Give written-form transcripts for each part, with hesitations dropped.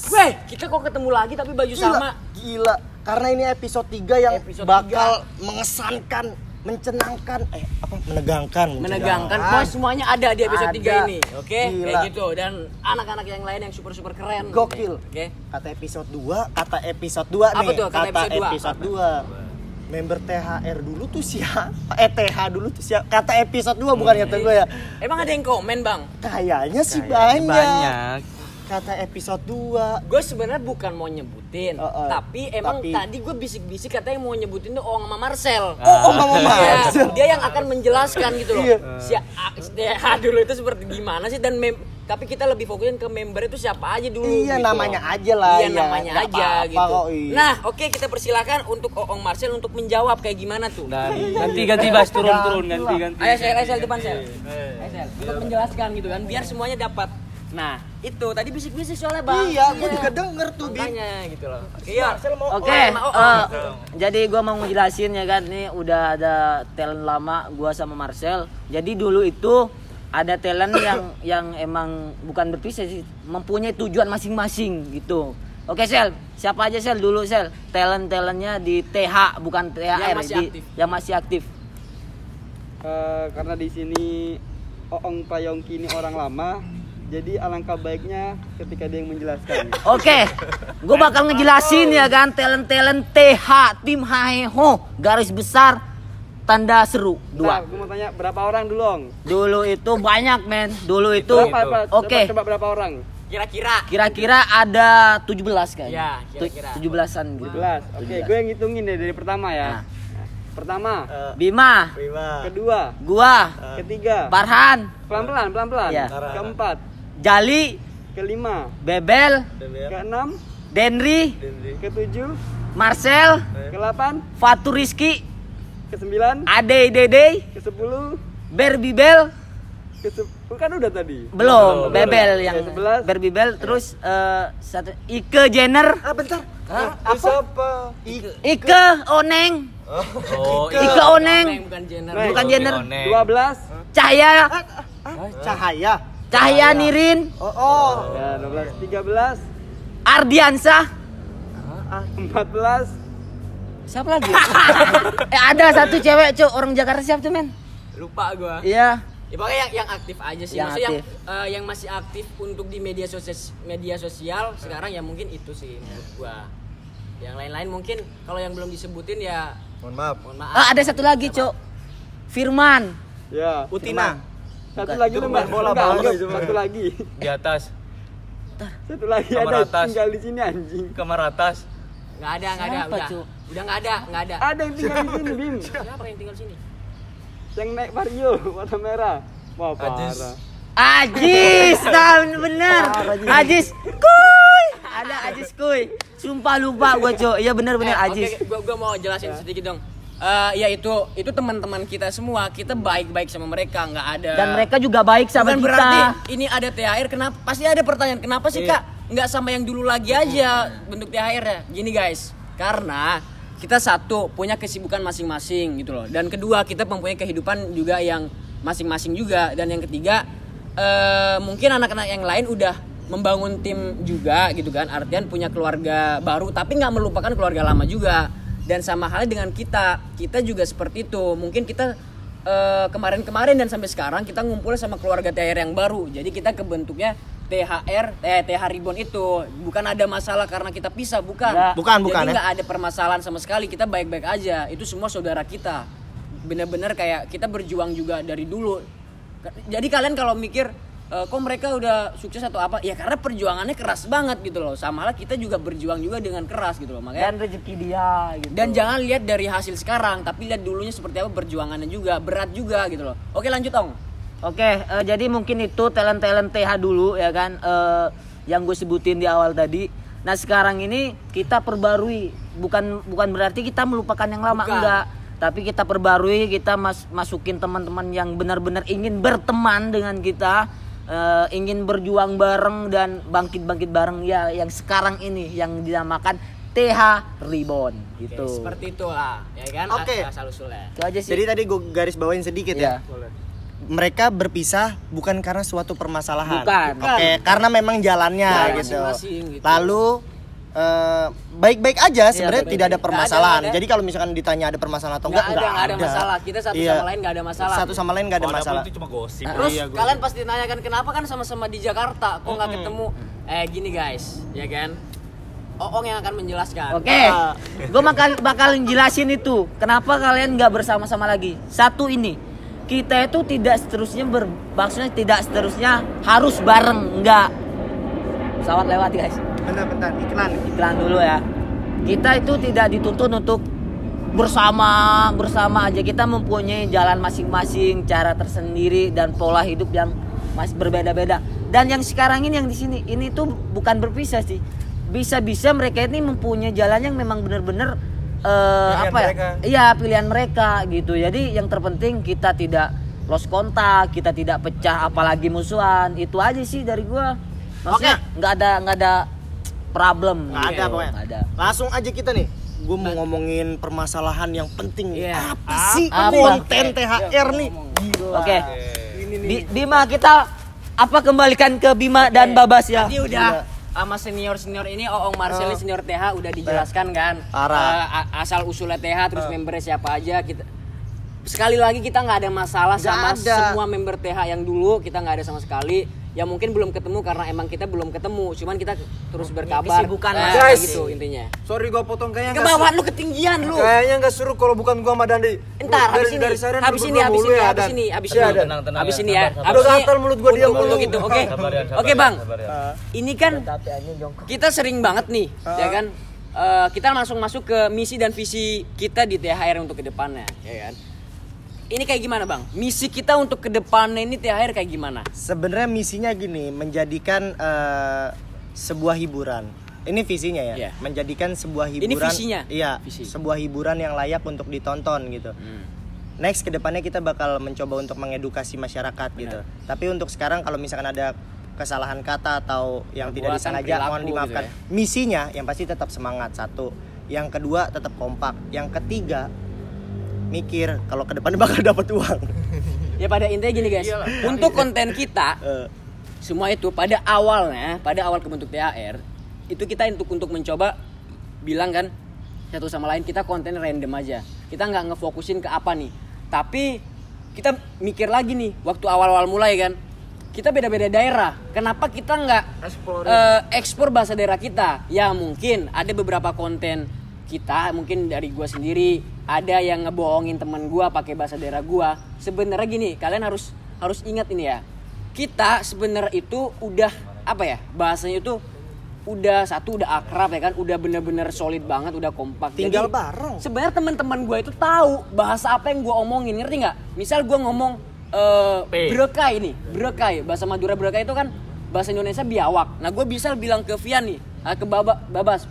Weh, kita kok ketemu lagi tapi baju sama. Gila. Karena ini episode 3 yang Episode bakal mengesankan, menenangkan, menegangkan. Pokoknya semuanya ada di episode 3 ini. Oke? Gila. Kayak gitu. Dan anak-anak yang lain yang super keren. Gokil. Oke. Kata episode 2 nih. Apa tuh kata episode 2? Member THR dulu tuh siapa? TH dulu tuh siapa? Kata episode 2 bukan kata gue ya. Emang ada yang komen, Bang? Kayaknya sih banyak. Kata episode 2. Gue sebenarnya bukan mau nyebutin, tapi tadi gue bisik-bisik katanya mau nyebutin tuh Oong sama Marcel. Sama Marcel. Dia yang akan menjelaskan gitu loh. Iya. Dulu itu seperti gimana sih, dan tapi kita lebih fokusin ke member itu siapa aja dulu. Iya, gitu. namanya aja lah. Iya, namanya Gak aja apa-apa gitu. kok, iya. Nah, oke, kita persilakan untuk Oong Marcel untuk menjawab kayak gimana tuh. Ganti Bas, turun ganti. Ayo Sel depan Sel. Ayo Sel, untuk menjelaskan gitu kan, biar semuanya dapat. Nah, itu tadi bisik-bisik soalnya, Bang. Iya, gue juga denger tuh, Bim. Makanya gitu loh. Iya. Oke, jadi gue mau ngejelasin ya kan, nih udah ada talent lama gue sama Marcel. Jadi dulu itu ada talent yang emang bukan berpisah sih, mempunyai tujuan masing-masing gitu. Oke Sel, siapa aja Sel dulu Sel? Talentnya di TH bukan THR, yang masih aktif. Karena di sini Oong Prayongki ini orang lama, jadi alangkah baiknya ketika dia yang menjelaskan. Oke, gue bakal ngejelasin ya kan talent TH tim Haeho garis besar tanda seru 2. Nah, gue mau tanya berapa orang dulu, Ong? Dulu itu banyak men. Dulu itu Oke. Coba berapa orang? Kira-kira ada 17 kan? Ya, kira-kira 17-an gitu. 17. Oke, gue yang ngitungin deh dari pertama ya. Nah. Pertama, Bima. kedua, Gua. ketiga, Farhan. pelan-pelan. Ya. Keempat, Jali. kelima, Bebel. keenam, Denri. ketujuh, Marcel. ke-8, Fatur Rizky. ke-9, Ade Dede. ke-10, Berbibel. kan udah tadi. Belum. Bebel yang 11. Berbibel. Terus satu Ike Jenner. Bentar. Siapa? Ike Oneng. Ike Oneng. bukan Jenner. 12. Cahaya. Cahaya. Nirin. Ya, 12, 13, Ardiansah. 14. Siapa lagi? Ada satu cewek orang Jakarta, siapa tuh men? Lupa gua. Iya. Ya pokoknya yang aktif aja sih. Yang Maksudnya aktif. yang masih aktif untuk di media sosial sekarang ya mungkin itu sih menurut gua. Yang lain-lain mungkin kalau yang belum disebutin ya Mohon maaf. Ada satu lagi, Cok. Firman. Ya. Utina. Satu lagi lu main bola satu lagi. Di atas. Satu lagi Kamar ada atas. tinggal di sini anjing. Kamar atas. nggak ada, Siapa, udah. Cuk? Udah nggak ada. Ada yang tinggal di sini, Bim. Siapa yang tinggal sini? Yang naik Vario warna merah. Wah, Ajis. parah. Ajis, bener. Ajis, kuy. Ada Ajis kuy. Sumpah lupa gua, Cok. Iya bener Ajis. Oke, gua mau jelasin sedikit dong. Ya itu teman-teman kita semua, kita baik-baik sama mereka, nggak ada. Dan mereka juga baik sama Bukan kita. berarti ini ada THR, kenapa? Pasti ada pertanyaan, kenapa sih Kak? Nggak sama yang dulu lagi aja bentuk THR-nya. Gini guys, karena kita satu punya kesibukan masing-masing gitu loh, dan kedua kita mempunyai kehidupan juga yang masing-masing juga, dan yang ketiga mungkin anak-anak yang lain udah membangun tim juga gitu kan, artian punya keluarga baru tapi nggak melupakan keluarga lama juga. Dan sama halnya dengan kita juga seperti itu. Mungkin kita kemarin-kemarin dan sampai sekarang kita ngumpul sama keluarga THR yang baru. Jadi kita kebentuknya TH Ribbon itu. Bukan ada masalah karena kita pisah, bukan. Bukan Jadi ya. nggak ada permasalahan sama sekali. Kita baik-baik aja. Itu semua saudara kita. Bener-bener kayak kita berjuang juga dari dulu. Jadi kalian kalau mikir kok mereka udah sukses atau apa, ya karena perjuangannya keras banget gitu loh. Sama lah kita juga berjuang juga dengan keras gitu loh, makanya. Dan rezeki dia gitu. Dan jangan lihat dari hasil sekarang, tapi lihat dulunya seperti apa perjuangannya juga, berat juga gitu loh. Oke, lanjut Ong. Oke, jadi mungkin itu talent TH dulu ya kan, yang gue sebutin di awal tadi. Nah sekarang ini kita perbarui, bukan berarti kita melupakan yang lama, enggak. Tapi kita perbarui, kita masukin teman-teman yang benar-benar ingin berteman dengan kita, ingin berjuang bareng dan bangkit bareng ya, yang sekarang ini yang dinamakan TH Ribbon gitu. Oke, seperti itulah, ya kan? Oke. Asal usulnya. Itu aja sih. Jadi tadi gue garis bawain sedikit ya. Iya. mereka berpisah bukan karena suatu permasalahan. Bukan. Oke, karena memang jalannya Jalan gitu. masing-masing gitu. Lalu baik-baik aja sebenarnya baik-baik. tidak ada permasalahan. Nggak ada. Jadi kalau misalkan ditanya ada permasalahan atau Nggak enggak, ada, nggak ada masalah. Kita satu Iya. sama lain nggak ada masalah. Satu sama lain nggak ada masalah. Itu cuma gosip. Terus kalian pasti nanyakan kenapa kan sama-sama di Jakarta kok nggak ketemu? Gini guys, ya kan? Oong yang akan menjelaskan. Oke, gue bakal jelasin itu. Kenapa kalian nggak bersama-sama lagi? Satu ini, kita itu tidak seterusnya maksudnya tidak seterusnya harus bareng, enggak. Pesawat lewat guys. Bentar, Iklan dulu ya. Kita itu tidak dituntut untuk bersama aja. Kita mempunyai jalan masing-masing, cara tersendiri dan pola hidup yang masih berbeda-beda. Dan yang sekarang ini yang di sini ini tuh bukan berpisah sih. Bisa-bisa mereka ini mempunyai jalan yang memang benar-benar pilihan mereka gitu. Jadi yang terpenting kita tidak lost kontak, kita tidak pecah apalagi musuhan. Itu aja sih dari gua. Maksudnya nggak ada problem. Nggak ada pokoknya. Nggak ada. Langsung aja kita nih. Gue mau ngomongin permasalahan yang penting. Iya. Apa sih Apa? konten THR nih? Oke. Bima kita kembalikan ke Bima dan Babas ya. Tadi udah sama senior ini Oong Marcel senior TH udah dijelaskan kan. Parah. Asal usulnya TH terus membernya siapa aja kita. Sekali lagi kita nggak ada masalah Nggak sama ada. semua member TH yang dulu, kita nggak ada sama sekali. Ya mungkin belum ketemu karena emang kita belum ketemu, cuman kita terus berkabar. Kesibukan, kayak guys. gitu intinya. Sorry gua potong kayaknya Ke bawah lu ketinggian lu. Kayaknya nggak seru kalau bukan gua sama Dandi. Entar habis ini, Seharian habis ini, berdua habis mulu ini, ya, habis Dan. ini, habis Iya, ini, Dan. Tenang, habis ya, ini ya. sabar, Habis sabar. ini Gatal mulut gua, diam untuk mulu. itu, oke. Sabar ya, sabar Oke ya, bang, sabar ya. ini kan kita sering banget nih, ya kan. Kita langsung masuk ke misi dan visi kita di THR untuk kedepannya, ya kan. Ini kayak gimana bang? Misi kita untuk kedepannya ini THR kayak gimana? Sebenarnya misinya gini, menjadikan sebuah hiburan. Ini visinya ya, Iya. menjadikan sebuah hiburan. Ini visinya? Iya, Visi. sebuah hiburan yang layak untuk ditonton gitu. Next kedepannya kita bakal mencoba untuk mengedukasi masyarakat gitu. Tapi untuk sekarang kalau misalkan ada kesalahan kata atau yang tidak Perbuatan, disengaja mohon perilaku dimaafkan. gitu ya. Misinya yang pasti tetap semangat satu. Yang kedua tetap kompak. Yang ketiga mikir kalau kedepannya bakal dapat uang. Ya pada intinya gini guys, untuk konten kita semua itu pada awal kebentuk THR itu kita untuk mencoba bilang kan satu sama lain kita konten random aja, kita nggak ngefokusin ke apa nih, tapi kita mikir lagi nih waktu awal-awal mulai kan kita beda-beda daerah, kenapa kita nggak ekspor bahasa daerah kita? Ya mungkin ada beberapa konten kita mungkin dari gua sendiri ada yang ngebohongin teman gua pakai bahasa daerah gua. Sebenarnya gini, kalian harus ingat ini ya. Kita sebenarnya itu udah bahasanya itu udah akrab ya kan, udah bener-bener solid banget, udah kompak. Tinggal Jadi, bareng. sebenarnya teman-teman gua itu tahu bahasa apa yang gua omongin, ngerti nggak? Misal gua ngomong brekai bahasa Madura brekai itu kan bahasa Indonesia biawak. Nah, gue bisa bilang ke Vian nih, ke Babas,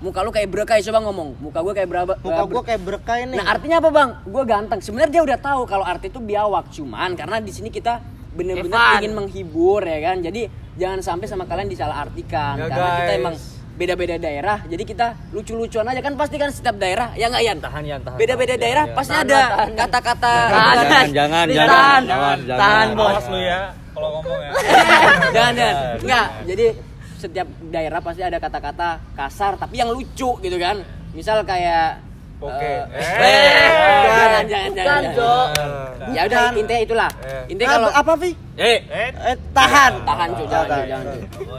muka lu kayak brekai, coba ngomong. Muka gue kayak Muka gua kayak berkah nih. Nah, artinya apa, Bang? Gue ganteng. Sebenarnya dia udah tahu kalau arti itu biawak, cuman karena di sini kita bener-bener ingin menghibur ya kan. Jadi jangan sampai sama kalian disalahartikan Ya, karena kita guys. emang beda-beda daerah. Jadi kita lucu-lucuan aja kan, pasti kan setiap daerah ya nggak Yan? Tahan Yan, tahan. Beda-beda Tahan, daerah Yan. pasti ada kata-kata. Jangan. Tahan, bos. Awas lu ya kalau ngomong ya. Jangan. Enggak. Jadi setiap daerah pasti ada kata-kata kasar tapi yang lucu gitu kan. Misal kayak Oke. Jangan. Ya udah intinya itulah. Intinya kalau apa Vi? tahan cuy, jangan.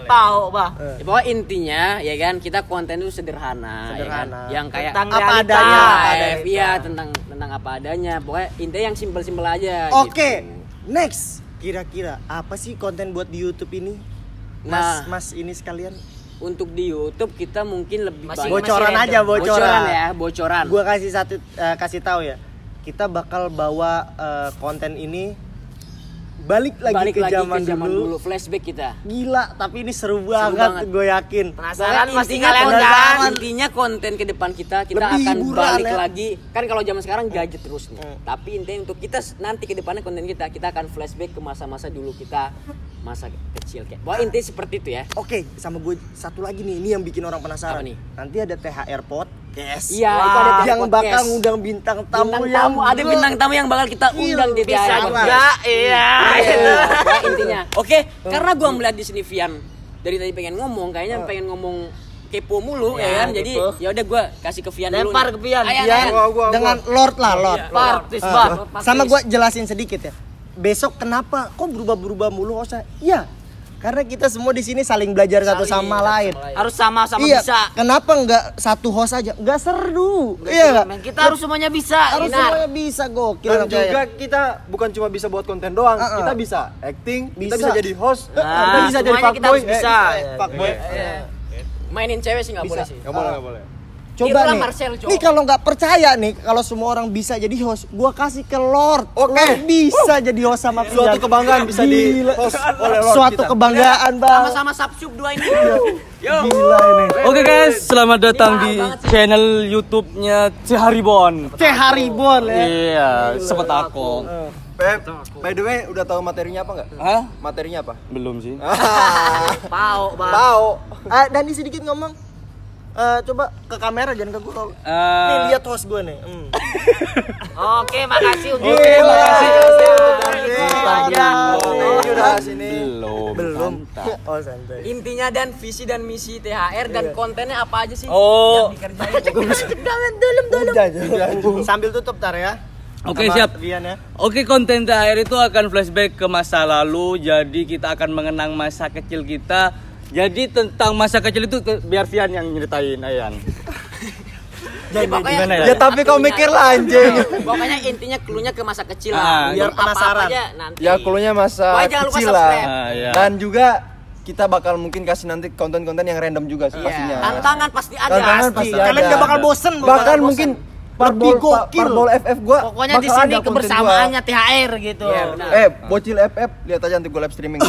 Tahu, Bah. Ya, pokoknya intinya ya kan kita konten itu sederhana. Ya kan? Sederhana. Yang kayak Tentang apa realita. adanya, Iya, tentang apa adanya. Pokoknya intinya yang simpel-simpel aja. Oke, gitu. next. Kira-kira apa sih konten buat di YouTube ini? Nah. Mas ini sekalian. Untuk di YouTube kita mungkin lebih Masih- banyak Bocoran random. aja, bocoran. Bocoran. Gua kasih tahu ya. Kita bakal bawa konten ini balik lagi ke zaman dulu. Flashback kita. Gila, tapi ini seru banget. banget, gue yakin. Penasaran Pokoknya pasti intinya kalian konten- kan? Intinya konten ke depan kita Lebih akan hiburan, balik ya. lagi. Kan kalau zaman sekarang gadget terus nih. Tapi intinya untuk kita nanti ke depannya konten kita akan flashback ke masa-masa dulu kita, masa kecil kayak. Wah, intinya seperti itu ya. Oke, sama gue satu lagi nih, ini yang bikin orang penasaran. Apa nih? Nanti ada THR Pod podcast. Iya, itu ada THR yang podcast. bakal ngundang bintang tamu Ada bintang tamu yang bakal kita undang di Bisa THR. juga, iya. Ya, intinya. Oke, karena gua melihat di sini Vian dari tadi pengen ngomong, kayaknya pengen ngomong kepo mulu ya kan. Jadi kepo. ya udah gua kasih ke Vian dulu. Lempar nih. ke Vian. Ayan, Ya, ayan. dengan Lord lah, Lord. Partis, Bang. Sama gue jelasin sedikit ya. Besok kenapa kok berubah-berubah mulu hostnya? Iya, karena kita semua di sini saling belajar satu sama lain. Harus sama-sama Iya, bisa. kenapa nggak satu host aja? Nggak seru. Iya nggak? Men, kita harus semuanya bisa. Harus Inar. semuanya bisa, gokil. Dan Jaya. juga kita bukan cuma bisa buat konten doang, kita bisa acting, kita bisa jadi host, kita bisa jadi semuanya kita fuckboy. harus bisa. Fuckboy. Mainin cewek sih nggak boleh sih. Nggak boleh, nggak boleh. Coba Itulah nih. Marcel, cowok. Nih kalau nggak percaya nih, kalau semua orang bisa jadi host, gua kasih ke Lord. Oke. Lord bisa jadi host sama Suatu Vian. kebanggaan bisa di Gila. host oleh Lord Suatu kita. kebanggaan, Bang. Sama-sama subsub dua ini. Yo. Gila ini. Oke guys, selamat datang Ini di mahal banget sih. channel YouTube-nya Ceharibon. Teh Haribon ya. Iya, sempet aku. Pep, by the way, udah tahu materinya apa nggak? Hah? Materinya apa? Belum sih. Pau, Bang. Tahu. Dani sedikit ngomong. Coba ke kamera jangan ke gua. Nih Eh, lihat host gua nih. Oke, makasih untuk Oke, makasih. Udah sini. Belum. Oh santai. Intinya dan visi dan misi THR dan kontennya apa aja sih Oh. yang dikerjain? Sambil tutup tar ya. Oke, Sama siap. Vian ya. Oke, konten THR itu akan flashback ke masa lalu. Jadi kita akan mengenang masa kecil kita. Jadi tentang masa kecil itu biar Vian yang nyeritain, Ayan. Pokoknya gimana ya? Ya tapi kau mikir lah anjing. Pokoknya intinya cluenya ke masa kecil Ah, lah. biar Apa-apa penasaran. aja nanti. Ya kulunya masa Pokoknya jangan lupa kecil subscribe. lah. iya. Dan juga kita bakal mungkin kasih nanti konten-konten yang random juga sih Iya. pastinya. Tantangan pasti ada. Tantangan pasti ada. Kalian gak bakal bosen. Bahkan mungkin Lebih Parbol gokil. Parbol FF gua Pokoknya di bakal sini ada konten kebersamaannya THR gitu. Iya, benar. gua. Bocil FF lihat aja nanti gua live streaming.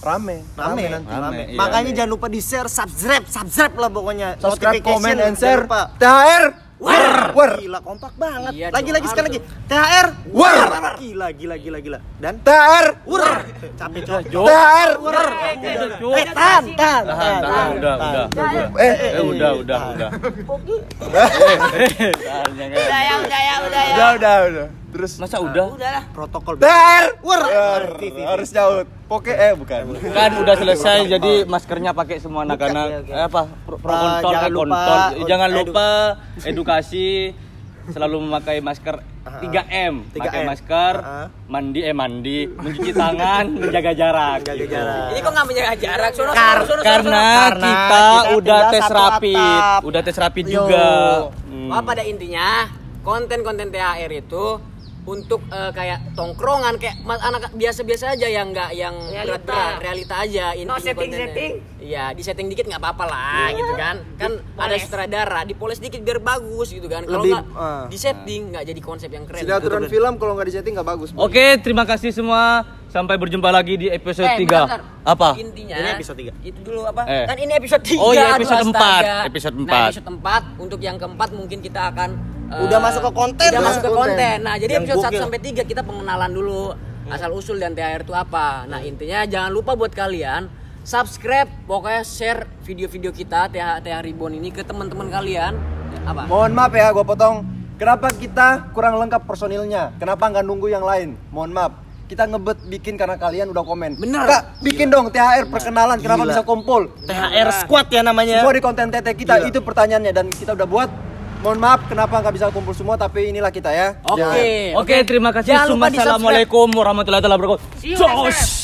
Rame Rame. Rame, iya. Makanya jangan lupa di share, subscribe lah pokoknya. Subscribe, Notification, comment, and jangan share. lupa. THR. War. Gila kompak banget. Iya, lagi dong, sekali lagi. harus. THR. War. Gila. Dan THR. capek cowok. THR. Tahan. Tahan, udah. Udah. Udah. Terus Masa udah? Udahlah. Protokol. THR. War. Harus nyaut. bukan. Kan udah selesai jadi maskernya pakai semua anak-anak. Oke. Apa? Prokontol, Jangan lupa, kontol. Jangan lupa edukasi selalu memakai masker 3M. 3M. Pakai masker, mandi, mencuci tangan, menjaga jarak. Jaga gitu. jarak. Ini kok nggak menjaga jarak? Sono. Karena kita udah tinggal tes satu rapid, atap. udah tes rapid Yo. juga. Wah, pada intinya konten-konten THR itu untuk kayak tongkrongan kayak anak biasa-biasa aja yang nggak yang Realita. berat-berat, realita aja intinya setting-setting. Iya, disetting dikit nggak apa-apa lah gitu kan. Kan ada sutradara, dipoles dikit biar bagus gitu kan. Kalau Lebih, nggak disetting nggak jadi konsep yang keren. Sinetron film kalau nggak disetting nggak bagus. Oke, terima kasih semua. Sampai berjumpa lagi di episode 3. bentar. Apa? Intinya Ini episode 3. Itu dulu apa? Eh. Kan ini episode 3. Oh, iya, aduh, episode astaga. 4. Episode Nah, 4. episode 4 untuk yang keempat mungkin kita akan Udah masuk ke konten. Udah masuk ke Konten. konten. Nah, jadi Yang episode 1 gokil. sampai 3 kita pengenalan dulu asal usul dan THR itu apa. Nah, intinya jangan lupa buat kalian subscribe, pokoknya share video-video kita THR Ribbon ini ke teman-teman kalian. Apa? Mohon maaf ya, gue potong. Kenapa kita kurang lengkap personilnya? Kenapa nggak nunggu yang lain? Mohon maaf. Kita ngebet bikin karena kalian udah komen. Bener. Kak, bikin dong THR perkenalan. Kenapa Gila. bisa kumpul? THR Squad ya namanya. Semua di konten tete kita. Itu pertanyaannya dan kita udah buat. Mohon maaf kenapa nggak bisa kumpul semua, tapi inilah kita ya. Oke. Oke, terima kasih. Jangan lupa di-subscribe. Assalamualaikum warahmatullahi wabarakatuh. See you next time. Josh.